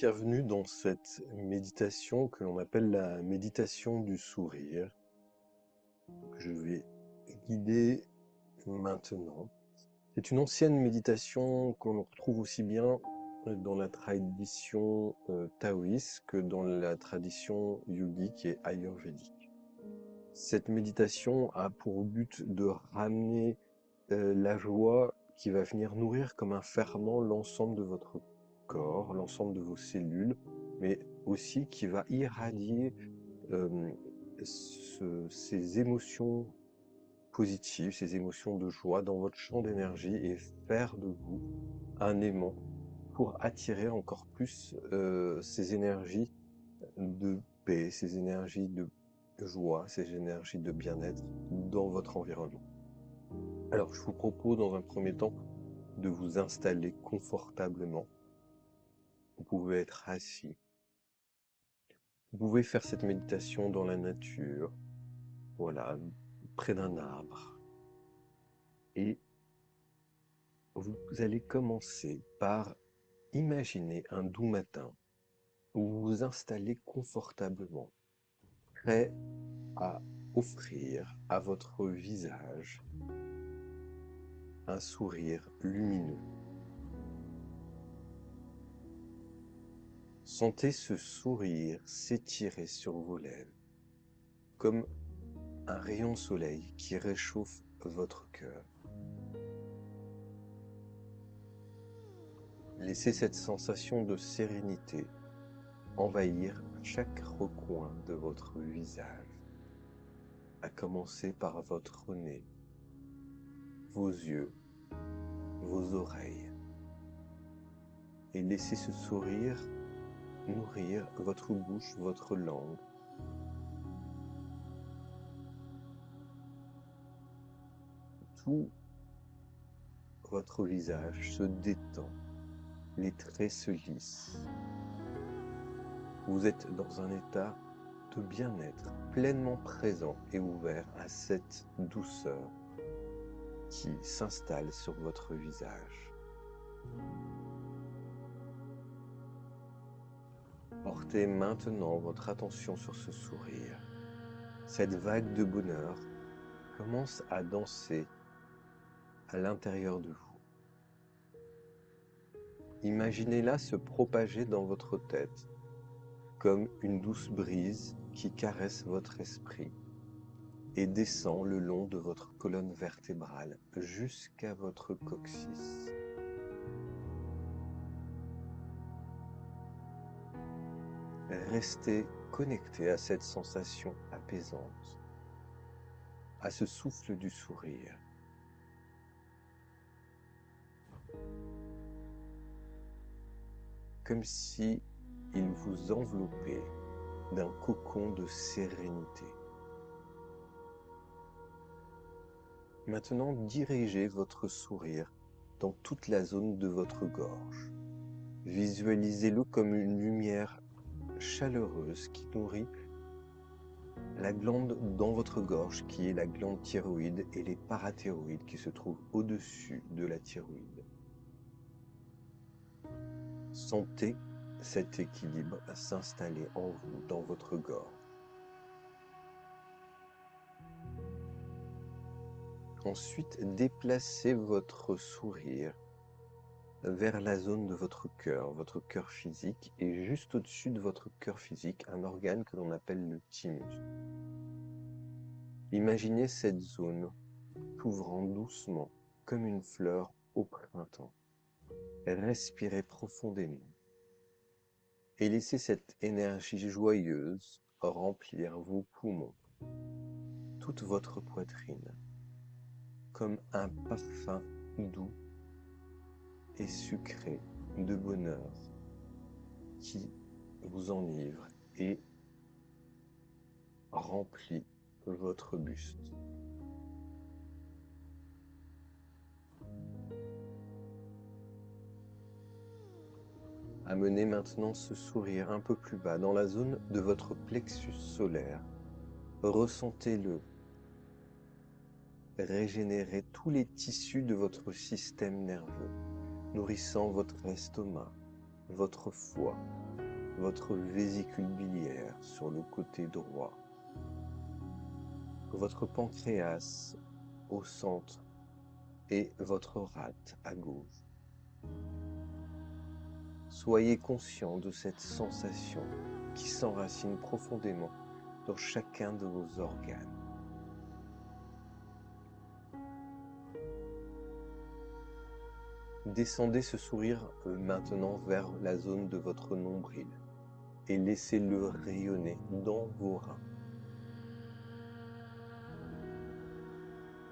Bienvenue dans cette méditation que l'on appelle la méditation du sourire. Je vais guider maintenant. C'est une ancienne méditation qu'on retrouve aussi bien dans la tradition taoïste que dans la tradition yogique et ayurvédique. Cette méditation a pour but de ramener la joie qui va venir nourrir comme un ferment l'ensemble de votre corps, l'ensemble de vos cellules, mais aussi qui va irradier ces émotions positives, ces émotions de joie dans votre champ d'énergie et faire de vous un aimant pour attirer encore plus ces énergies de paix, ces énergies de joie, ces énergies de bien-être dans votre environnement. Alors, je vous propose dans un premier temps de vous installer confortablement. Vous pouvez être assis. Vous pouvez faire cette méditation dans la nature, voilà, près d'un arbre. Et vous allez commencer par imaginer un doux matin où vous vous installez confortablement, prêt à offrir à votre visage un sourire lumineux. Sentez ce sourire s'étirer sur vos lèvres, comme un rayon de soleil qui réchauffe votre cœur. Laissez cette sensation de sérénité envahir chaque recoin de votre visage, à commencer par votre nez, vos yeux, vos oreilles. Et laissez ce sourire nourrir votre bouche, votre langue. Tout votre visage se détend, les traits se lissent. Vous êtes dans un état de bien-être, pleinement présent et ouvert à cette douceur qui s'installe sur votre visage. Portez maintenant votre attention sur ce sourire. Cette vague de bonheur commence à danser à l'intérieur de vous. Imaginez-la se propager dans votre tête comme une douce brise qui caresse votre esprit et descend le long de votre colonne vertébrale jusqu'à votre coccyx. Restez connecté à cette sensation apaisante, à ce souffle du sourire. Comme si il vous enveloppait d'un cocon de sérénité. Maintenant, dirigez votre sourire dans toute la zone de votre gorge. Visualisez-le comme une lumière chaleureuse qui nourrit la glande dans votre gorge qui est la glande thyroïde et les parathyroïdes qui se trouvent au-dessus de la thyroïde. Sentez cet équilibre s'installer en vous, dans votre gorge. Ensuite, déplacez votre sourire vers la zone de votre cœur physique, et juste au-dessus de votre cœur physique, un organe que l'on appelle le thymus. Imaginez cette zone s'ouvrant doucement comme une fleur au printemps. Respirez profondément et laissez cette énergie joyeuse remplir vos poumons, toute votre poitrine, comme un parfum doux et sucré de bonheur qui vous enivre et remplit votre buste. Amenez maintenant ce sourire un peu plus bas dans la zone de votre plexus solaire. Ressentez-le régénérer tous les tissus de votre système nerveux, nourrissant votre estomac, votre foie, votre vésicule biliaire sur le côté droit, votre pancréas au centre et votre rate à gauche. Soyez conscient de cette sensation qui s'enracine profondément dans chacun de vos organes. Descendez ce sourire maintenant vers la zone de votre nombril et laissez-le rayonner dans vos reins.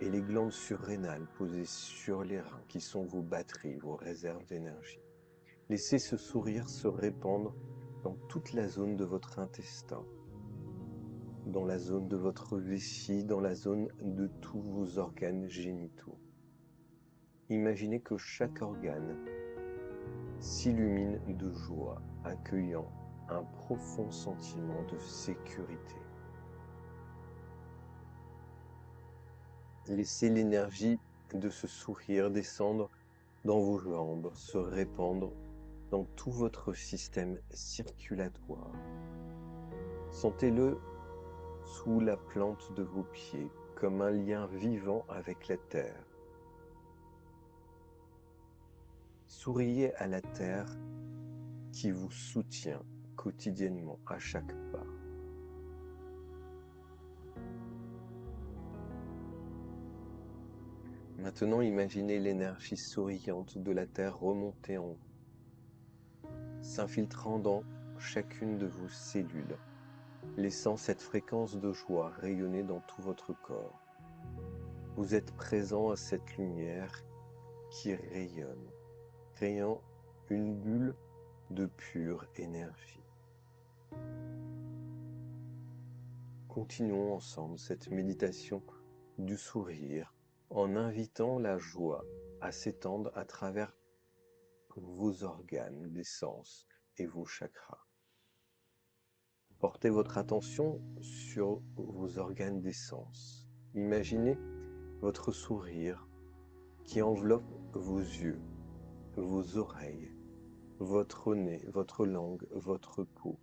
Et les glandes surrénales posées sur les reins qui sont vos batteries, vos réserves d'énergie. Laissez ce sourire se répandre dans toute la zone de votre intestin, dans la zone de votre vessie, dans la zone de tous vos organes génitaux. Imaginez que chaque organe s'illumine de joie, accueillant un profond sentiment de sécurité. Laissez l'énergie de ce sourire descendre dans vos jambes, se répandre dans tout votre système circulatoire. Sentez-le sous la plante de vos pieds, comme un lien vivant avec la terre. Souriez à la terre qui vous soutient quotidiennement à chaque pas. Maintenant, imaginez l'énergie souriante de la terre remonter en vous, s'infiltrant dans chacune de vos cellules, laissant cette fréquence de joie rayonner dans tout votre corps. Vous êtes présent à cette lumière qui rayonne, créant une bulle de pure énergie. Continuons ensemble cette méditation du sourire en invitant la joie à s'étendre à travers vos organes des sens et vos chakras. Portez votre attention sur vos organes des sens. Imaginez votre sourire qui enveloppe vos yeux, vos oreilles, votre nez, votre langue, votre peau.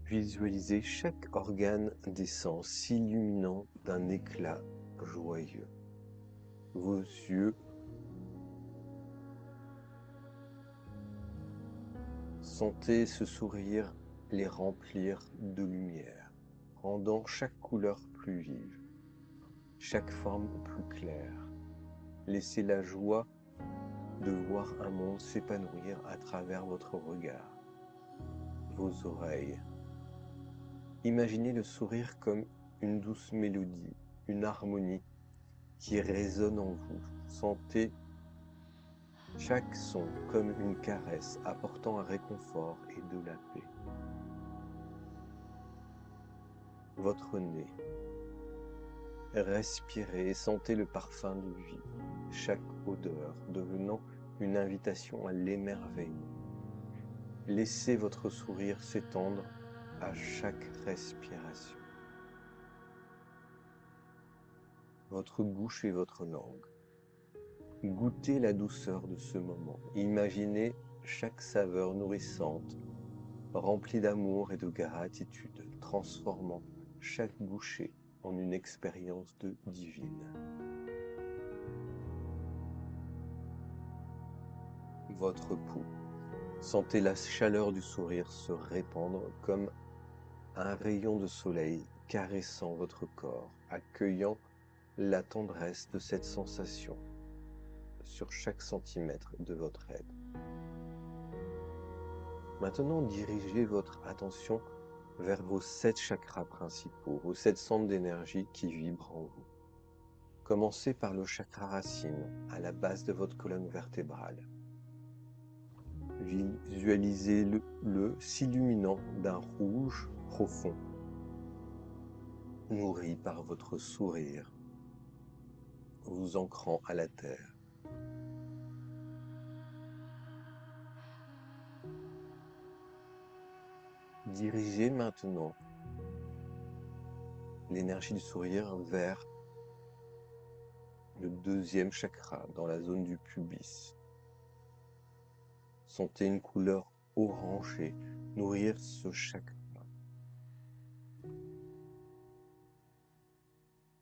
Visualisez chaque organe des sens s'illuminant d'un éclat joyeux. Vos yeux sentez ce sourire les remplir de lumière, rendant chaque couleur plus vive, chaque forme plus claire. Laissez la joie de voir un monde s'épanouir à travers votre regard, vos oreilles. Imaginez le sourire comme une douce mélodie, une harmonie qui résonne en vous. Sentez chaque son comme une caresse apportant un réconfort et de la paix. Votre nez. Respirez et sentez le parfum de vie, chaque odeur devenant une invitation à l'émerveillement. Laissez votre sourire s'étendre à chaque respiration. Votre bouche et votre langue. Goûtez la douceur de ce moment. Imaginez chaque saveur nourrissante, remplie d'amour et de gratitude, transformant chaque bouchée en une expérience divine. Votre peau. Sentez la chaleur du sourire se répandre comme un rayon de soleil caressant votre corps, accueillant la tendresse de cette sensation sur chaque centimètre de votre être. Maintenant, dirigez votre attention vers vos 7 chakras principaux, vos 7 centres d'énergie qui vibrent en vous. Commencez par le chakra racine, à la base de votre colonne vertébrale. Visualisez-le s'illuminant d'un rouge profond, nourri par votre sourire, vous ancrant à la terre. Dirigez maintenant l'énergie du sourire vers le 2e chakra, dans la zone du pubis. Sentez une couleur orangée nourrir ce chakra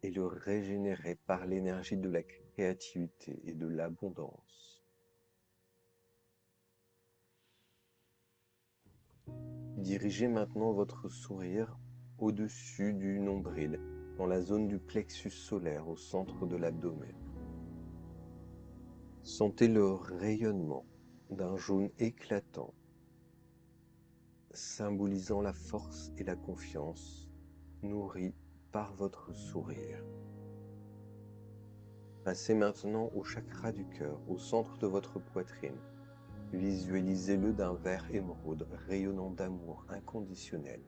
et le régénérer par l'énergie de la créativité et de l'abondance. Dirigez maintenant votre sourire au-dessus du nombril, dans la zone du plexus solaire au centre de l'abdomen. Sentez le rayonnement d'un jaune éclatant, symbolisant la force et la confiance, nourrie par votre sourire. Passez maintenant au chakra du cœur, au centre de votre poitrine. Visualisez-le d'un vert émeraude rayonnant d'amour inconditionnel,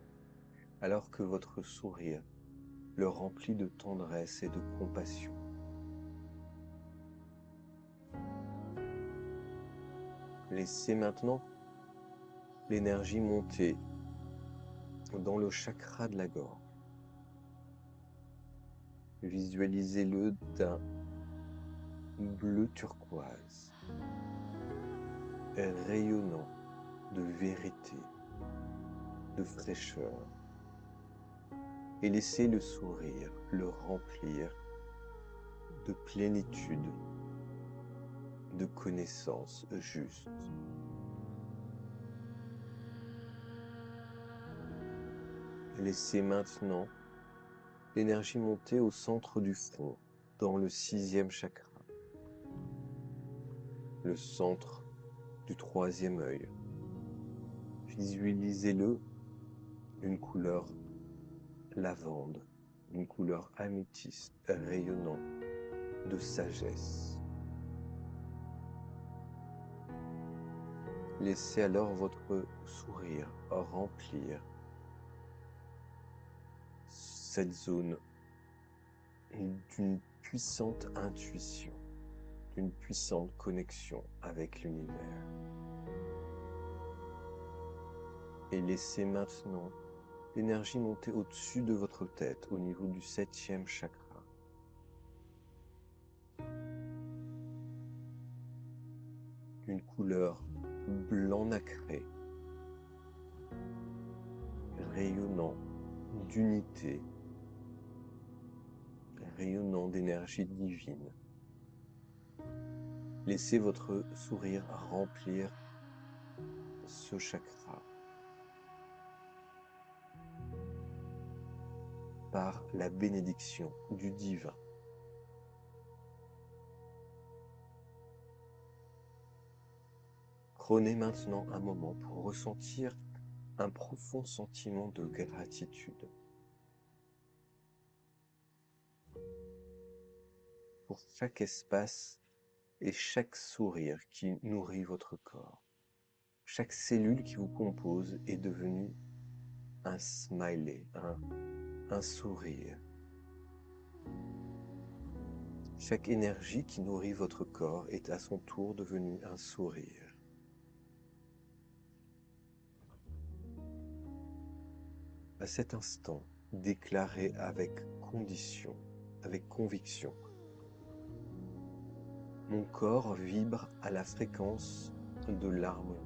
alors que votre sourire le remplit de tendresse et de compassion. Laissez maintenant l'énergie monter dans le chakra de la gorge. Visualisez-le d'un bleu turquoise, rayonnant de vérité, de fraîcheur, et laissez le sourire le remplir de plénitude, de connaissances justes. Laissez maintenant l'énergie monter au centre du front, dans le 6e chakra, le centre du 3e œil. Visualisez-le d'une couleur lavande, une couleur améthyste rayonnant de sagesse. Laissez alors votre sourire remplir cette zone d'une puissante intuition, d'une puissante connexion avec l'univers. Et laissez maintenant l'énergie monter au-dessus de votre tête, au niveau du 7e chakra. D'une couleur blanc nacré, rayonnant d'unité, rayonnant d'énergie divine. Laissez votre sourire remplir ce chakra par la bénédiction du divin. Prenez maintenant un moment pour ressentir un profond sentiment de gratitude pour chaque espace et chaque sourire qui nourrit votre corps. Chaque cellule qui vous compose est devenue un smiley, un sourire. Chaque énergie qui nourrit votre corps est à son tour devenue un sourire. À cet instant, déclarez avec conviction, mon corps vibre à la fréquence de l'harmonie.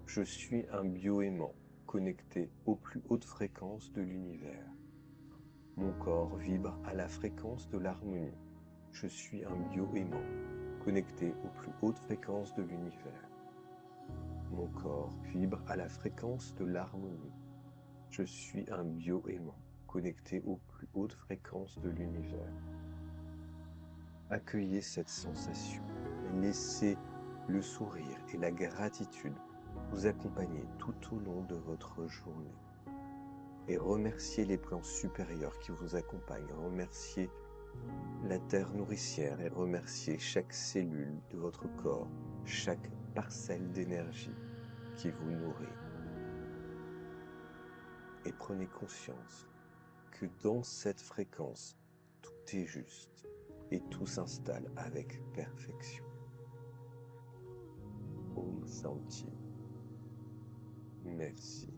Je suis un bioaimant connecté aux plus hautes fréquences de l'univers. Mon corps vibre à la fréquence de l'harmonie. Je suis un bioaimant connecté aux plus hautes fréquences de l'univers. Mon corps vibre à la fréquence de l'harmonie. Je suis un bioaimant connecté aux plus hautes fréquences de l'univers. Accueillez cette sensation et laissez le sourire et la gratitude vous accompagner tout au long de votre journée. Et remerciez les plans supérieurs qui vous accompagnent. Remerciez la terre nourricière et remerciez chaque cellule de votre corps, chaque parcelle d'énergie qui vous nourrit. Et prenez conscience que dans cette fréquence, tout est juste et tout s'installe avec perfection. Om Shanti. Merci.